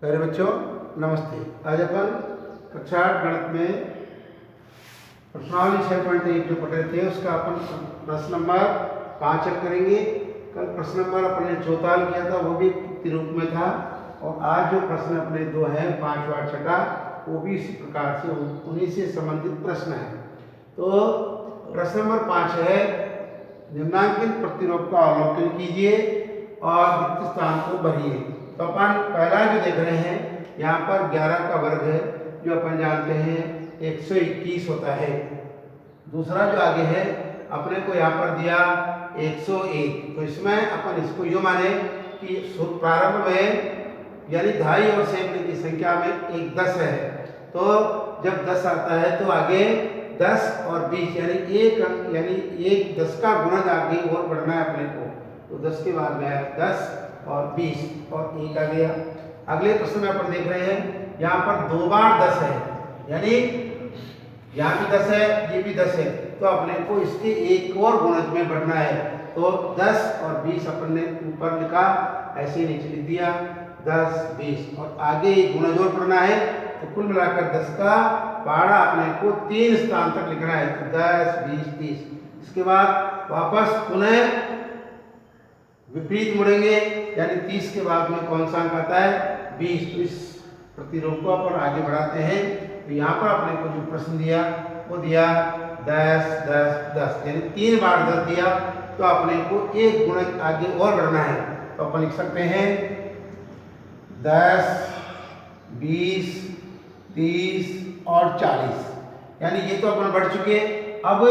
प्यारे बच्चों नमस्ते। आज अपन कक्षा 8 गणित में प्रश्नावली 6.1 जो पढ़ रहे थे उसका अपन प्रश्न नंबर 5 हल करेंगे। कल प्रश्न नंबर अपन ने 44 किया था, वो भी प्रतिरूप में था, और आज जो प्रश्न अपने दो हैं 5वां और 6वां वो भी इसी प्रकार से उन्हीं से संबंधित प्रश्न है। तो प्रश्न नंबर 5 है, निम्नांकित प्रतिरूप का अवलोकन कीजिए और रिक्त स्थान को भरिए। तो अपन पहला जो देख रहे हैं यहाँ पर 11 का वर्ग है जो अपन जानते हैं 121 होता है। दूसरा जो आगे है अपने को यहाँ पर दिया 101, तो इसमें अपन इसको यूँ माने कि प्रारंभ में यानी दहाई और सैकड़े की संख्या में एक 10 है, तो जब 10 आता है तो आगे 10 और 20 यानी एक अंक यानी एक 10 का गुणज आगे और बढ़ना है अपने को। तो 10 के बाद में 10 और 20 और 1 आ गया। अगले प्रश्न में अपन देख रहे हैं यहाँ पर 2 बार 10 है, यानी यहाँ भी 10 है ये भी 10 है, तो अपने को इसके एक और गुणज में बढ़ना है। तो 10 और 20 अपन ने ऊपर लिखा, ऐसे नीचे लिख दिया 10 20 और आगे गुणज और बढ़ना है। तो कुल मिलाकर 10 का पहाड़ा अपने को 3 स्थान तक लिखना है, तो 10 20 30। इसके बाद वापस पुनः विपरीत मुड़ेंगे, यानी 30 के बाद में कौन सा अंक आता है 20। तो इस प्रतिरूप को अपन आगे बढ़ाते हैं। तो यहाँ पर अपने को जो प्रश्न दिया वो दिया 10 10 10 यानी 3 बार 10 दिया, तो अपने को एक गुणज आगे और बढ़ना है। तो अपन लिख सकते हैं 10 20 30 और 40, यानी ये तो अपन बढ़ चुके। अब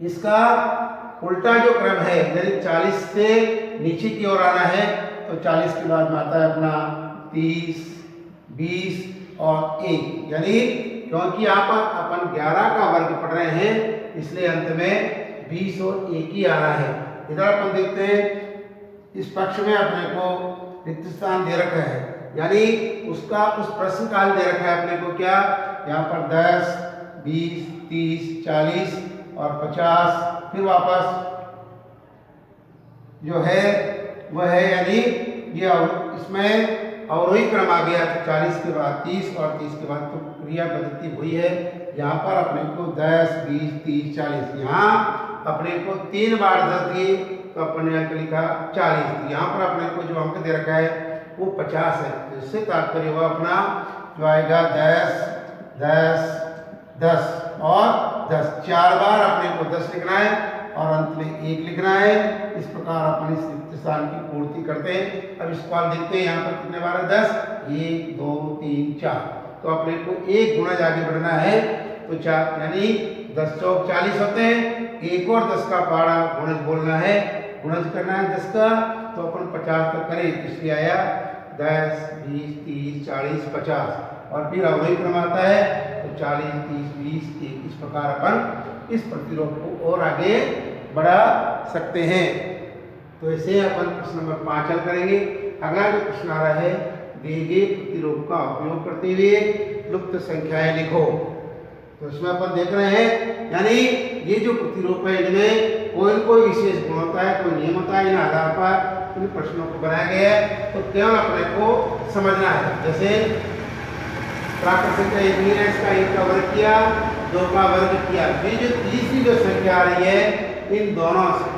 इसका उल्टा जो क्रम है यानी 40 से नीचे की ओर आना है, तो 40 के बाद में आता है अपना 30 20 और 1, यानी क्योंकि यहाँ पर अपन 11 का वर्ग पढ़ रहे हैं इसलिए अंत में 20 और 1 ही आ रहा है। इधर अपन देखते हैं इस पक्ष में अपने को रिक्त स्थान दे रखा है, यानी उसका उस प्रश्न काल दे रखा है अपने को क्या, यहाँ पर 10 20 30 40 और 50, फिर वापस जो है वह है यानी ये इसमें अवरोही क्रम आ गया। तो 40 के बाद 30 और 30 के बाद तो क्रिया पद्धति हुई है। यहाँ पर अपने को 10 20 30 40, यहाँ अपने को 3 बार 10 दिए तो अपने यहाँ लिखा 40। यहाँ पर अपने को जो अंक दे रखा है वो 50 है, जिससे तात्पर्य हुआ अपना जो आएगा 10 10 10 और 10। 4 बार अपने को 10 लिखना है और अंत में 1 लिखना है। इस प्रकार अपन इस रिक्त स्थान की पूर्ति करते हैं। अब इसको आप देखते हैं यहाँ पर कितने बार है 10 1 2 3 4, तो अपने को एक गुणज आगे बढ़ना है। तो 4 यानी 10 चौक 40 होते हैं, एक और 10 का पहाड़ा गुणज बोलना है, गुणज करना है 10 का, तो अपन 50 तक करें, इसलिए आया 10 20 30 40 50 और फिर अवरोही क्रम आता है तो 40 30 20 1। इस प्रकार अपन इस प्रतिरूप को और आगे बढ़ा सकते हैं। तो ऐसे अपन प्रश्न नंबर 5 हल करेंगे। अगला जो प्रश्न आ रहा है, दिए गए प्रतिरूप का उपयोग करते हुए लुप्त संख्याएं लिखो। तो इसमें अपन देख रहे हैं यानी ये जो प्रतिरूप है इनमें कोई विशेष गुण होता है, कोई नियम होता है, इन आधार पर इन प्रश्नों को बनाया गया है। तो केवल अपने को समझना है, जैसे प्राकृत संख्या 1 है, इसका 1 का वर्ग किया 2 का वर्ग किया। ये जो तीसरी जो संख्या आ रही है इन दोनों से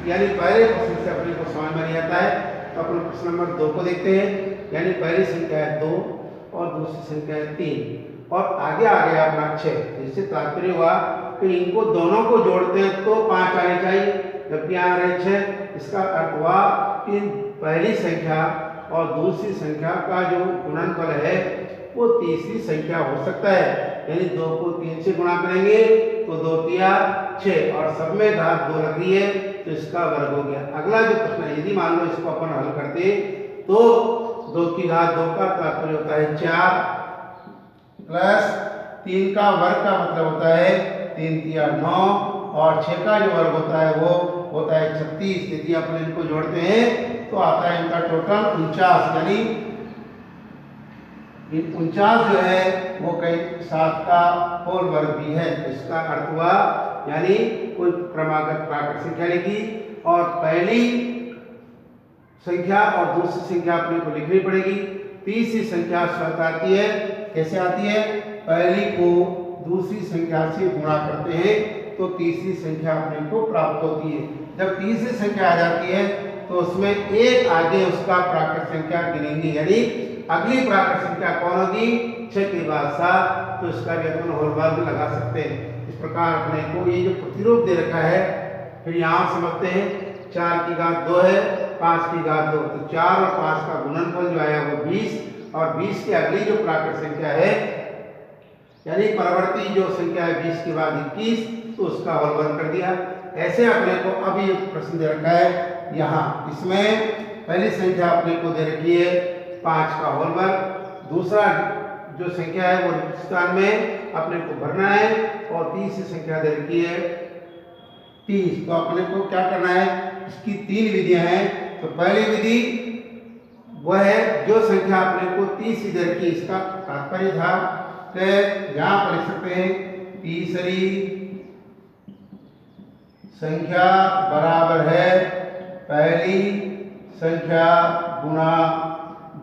यानी पहले प्रश्न से अपने को समझ में नहीं आता है। तो अपन प्रश्न नंबर 2 को देखते हैं, यानी पहली संख्या है 2 और दूसरी संख्या है 3 और आगे आ गया अपना 6। इससे तात्पर्य हुआ कि इनको दोनों को जोड़ते हैं तो 5 आने चाहिए, जबकि यहाँ आ रहे 6। इसका अर्थ हुआ कि पहली संख्या और दूसरी संख्या का जो गुणनफल है वो तीसरी संख्या हो सकता है, यानी 2 को 3 से गुणा करेंगे तो 2 तिया 6 और सब में घात 2 लग रही है तो इसका वर्ग हो गया। अगला जो प्रश्न है, यदि मान लो इसको अपन हल करते तो 2 की घात 2 का तात्पर्य होता है 4 प्लस 3 का वर्ग का मतलब होता है 3 तिया 9 और 6 का जो वर्ग होता है वो होता है 36। यदि अपन इनको जोड़ते हैं तो आता है इनका टोटल 49, यानी 49 जो है वो कई 7 का होल वर्ग भी है। इसका अर्थ हुआ यानी कोई क्रमागत प्राकृत संख्या लिखी और पहली संख्या और दूसरी संख्या अपने को लिखनी पड़ेगी। तीसरी संख्या स्वतः आती है। कैसे आती है? पहली को दूसरी संख्या से गुणा करते हैं तो तीसरी संख्या अपने को प्राप्त होती है। जब तीसरी संख्या आ जाती है तो उसमें एक आगे उसका प्राकृत संख्या गिनेंगे, यानी अगली प्राकृत संख्या कौन होगी? 6 के बाद 7, तो इसका भी अपन होल वर्ग लगा सकते हैं। इस प्रकार अपने को ये जो प्रतिरूप दे रखा है, फिर यहाँ समझते हैं 4 की घात 2 है, 5 की घात 2, तो 4 और 5 का गुणनफल जो आया वो 20, और 20 की अगली जो प्राकृत संख्या है यानी परवर्ती जो संख्या है 20 के बाद 21, तो उसका होल वर्ग कर दिया। ऐसे अपने को अभी एक प्रश्न दे रखा है यहाँ, इसमें पहली संख्या अपने को दे रखी है 5 का होल वर्ग, दूसरा जो संख्या है वो रिक्त स्थान में अपने को भरना है, और तीसरी संख्या दे रखी है 30। तो अपने को क्या करना है? इसकी 3 विधियां हैं। तो पहली विधि वह है जो संख्या अपने को 30 दे रखी, इसका तात्पर्य था कि यहाँ पर लिख सकते हैं तीसरी संख्या बराबर है पहली संख्या गुना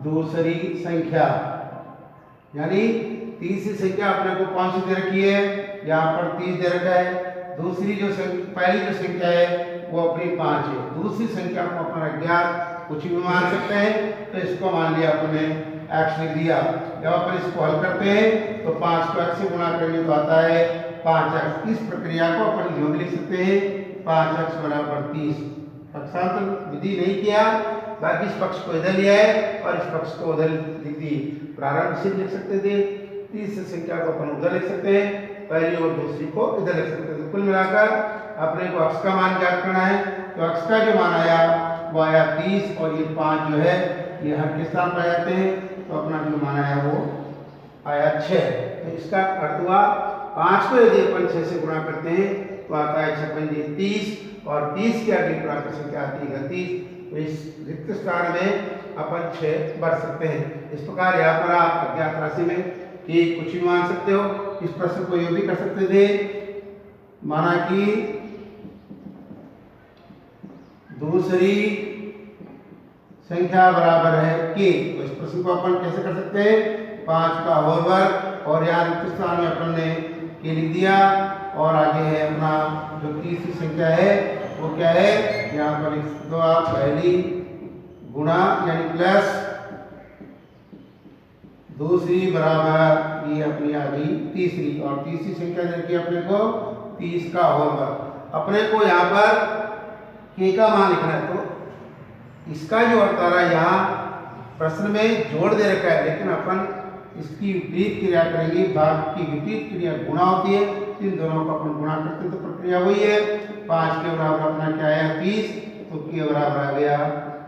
दूसरी संख्या, यानी तीसरी संख्या अपने को कौन सी दे रखी है? यहाँ पर 30 दे रखा है। दूसरी जो पहली जो संख्या है वो अपनी 5 है, दूसरी संख्या को अपन अज्ञात कुछ भी मान सकते हैं, तो इसको मान लिया अपने x लिख दिया। जब अपन इसको हल करते हैं तो 5 को x से गुणा करेंगे तो आता है 5x। इस प्रक्रिया को अपन योग लिख सकते हैं 5x बराबर 30। पक्षांतर विधि नहीं किया, बाकी इस पक्ष को इधर लिया है और इस पक्ष को उधर लिख दी। प्रारंभ से लिख सकते थे, तीसरी संख्या को अपन उधर लिख सकते हैं, पहली और दूसरी को इधर लिख सकते थे। कुल मिलाकर अपने को x का मान ज्ञात करना है, तो x का जो मान आया वो आया 30, और ये 5 जो है ये हर के स्थान पर जाते हैं, तो अपना जो मान आया वो आया 6। तो इसका अर्थ हुआ 5 को यदि अपन 6 से गुणा करते हैं तो आता है 6 पंजे 30, और 30 की अगली प्राकृत संख्या आती है 30। तो इस रिक्त स्थान में अपन 6 भर सकते हैं। इस प्रकार यहाँ पर आप अज्ञात राशि में कि कुछ भी मान सकते हो। इस प्रश्न को ये भी कर सकते थे, माना कि दूसरी संख्या बराबर है k, तो इस प्रश्न को अपन कैसे कर सकते हैं? 5 का होल वर्ग, और यहाँ रिक्त स्थान में अपन ने k लिख दिया, और आगे है अपना जो तीसरी संख्या है वो क्या है? यहाँ पर लिख दो आप पहली गुणा यानी प्लस दूसरी बराबर ये अपनी आ गई तीसरी, और तीसरी संख्या देखिए अपने को 30 का होल वर्ग। अपने को यहाँ पर k का मान लिखना है, तो इसका जो अर्थ आ रहा है यहाँ प्रश्न में जोड़ दे रखा है, लेकिन अपन इसकी विपरीत क्रिया करेंगे। भाग की विपरीत क्रिया गुणा होती है, इन दोनों को अपन गुणा करते हैं तो प्रक्रिया वही है। 5 के बराबर अपना क्या है 30, तो के बराबर आ गया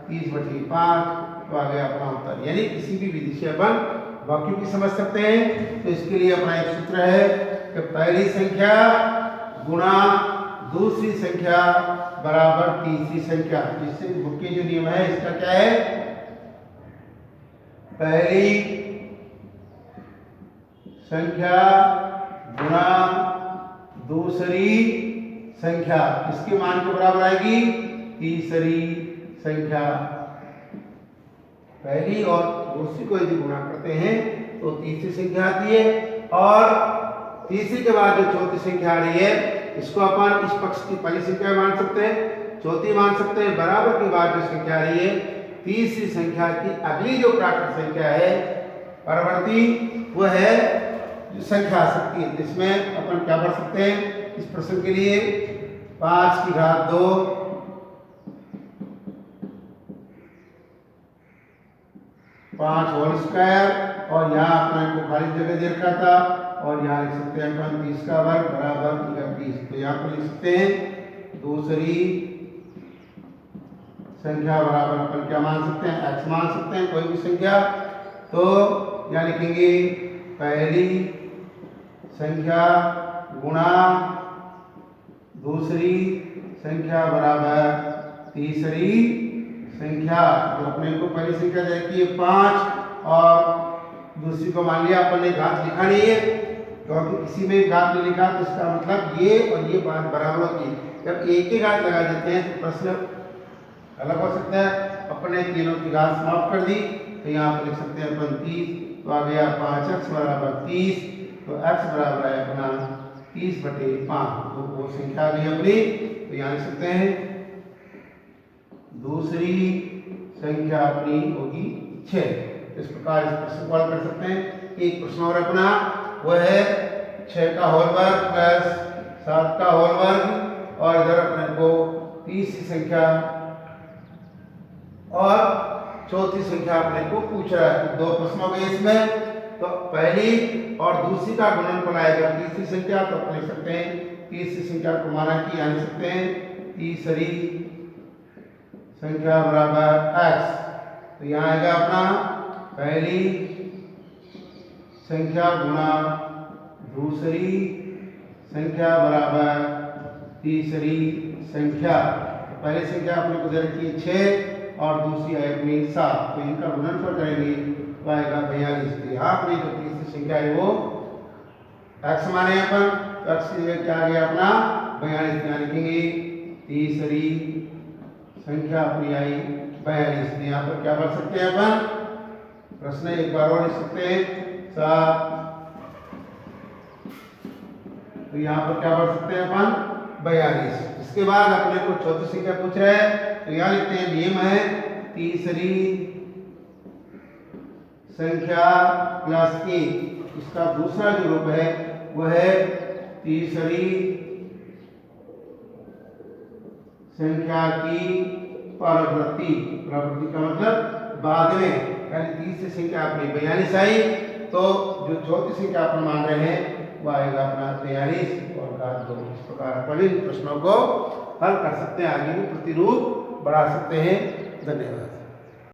30/5, तो आ गया अपना उत्तर। यानी किसी भी विधि से अपन वाक्यों की समझ सकते हैं। तो इसके लिए अपना एक सूत्र है कि पहली संख्या गुणा दूसरी संख्या बराबर तीसरी संख्या, जिससे मुख्य जो नियम है इसका क्या है? पहली संख्या गुणा दूसरी संख्या, इसके मान के बराबर आएगी तीसरी संख्या। पहली और दूसरी को यदि गुणा करते हैं तो तीसरी संख्या आती है, और तीसरी के बाद जो चौथी संख्या आ रही है इसको अपन इस पक्ष की पहली संख्या मान सकते हैं, चौथी मान सकते हैं। बराबर के बाद जो संख्या आ रही है तीसरी संख्या की अगली जो प्राकृत संख्या है परवर्ती, वो है जो संख्या आ सकती है। इसमें अपन क्या पढ़ सकते हैं इस प्रश्न के लिए? 5 की घात 2 5 होल स्क्वायर, और यहाँ अपने को खाली जगह दे रखा था, और यहाँ लिख सकते हैं अपन 30 का वर्ग बराबर 31। तो यहाँ पर लिख सकते हैं दूसरी संख्या बराबर अपन क्या मान सकते हैं? x मान सकते हैं, कोई भी संख्या। तो यहाँ लिखेंगे पहली संख्या गुणा दूसरी संख्या बराबर तीसरी संख्या। तो अपने को पहली संख्या देखी है 5, और दूसरी को मान लिया अपन ने घात लिखा नहीं है, क्योंकि किसी में घात नहीं लिखा तो इसका मतलब ये और ये बात बराबर होती है। जब एक ही घात लगा देते हैं तो प्रश्न अलग हो सकता है। अपने तीनों की घात समाप्त कर दी, तो यहाँ पर लिख सकते हैं अपन 30, तो आ गया 5x बराबर 30, तो x बराबर है अपना 30/5, तो वो संख्या आ गई अपनी। तो यहाँ लिख सकते हैं दूसरी संख्या अपनी होगी 6। इस प्रकार इस प्रश्न को हल कर सकते हैं। एक प्रश्न और अपना वह है 6 का होल वर्ग प्लस 7 का होल वर्ग, और इधर अपने को तीसरी संख्या और चौथी संख्या अपने को पूछ रहा है। तो 2 प्रश्न हो गए इसमें। तो पहली और दूसरी का गुणनफल आएगा तीसरी संख्या, तो अपन लिख सकते हैं तीसरी संख्या को माना कि यहाँ लिख सकते हैं तीसरी संख्या बराबर x। तो यहाँ आएगा अपना पहली संख्या गुणा दूसरी संख्या बराबर तीसरी संख्या। तो पहली संख्या अपने को दे रखी है 6 और दूसरी है अपनी 7, तो इनका गुणनफल करेंगे तो आएगा 42। तो यहाँ अपनी जो तीसरी संख्या है वो x माने अपन, तो x की जगह क्या आ गया अपना 42। यहाँ लिखेंगे तीसरी संख्या अपनी आई 42। यहाँ पर क्या पढ़ सकते हैं अपन, प्रश्न एक बार और लिख सकते हैं 7। तो यहाँ पर क्या पढ़ सकते हैं अपन 42। इसके बाद अपने को चौथी संख्या पूछ रहा है, तो यहाँ लिखते हैं नियम है तीसरी संख्या प्लस 1। इसका दूसरा जो रूप है वह है तीसरी संख्या की परवर्ती। परवर्ती का मतलब बाद में, यानी तीसरी संख्या अपनी 42 आई, तो जो चौथी संख्या अपन मान रहे हैं वो आएगा अपना 43 और घात 2। इस प्रकार अपन इन प्रश्नों को हल कर सकते हैं, आगे भी प्रतिरूप बढ़ा सकते हैं। धन्यवाद।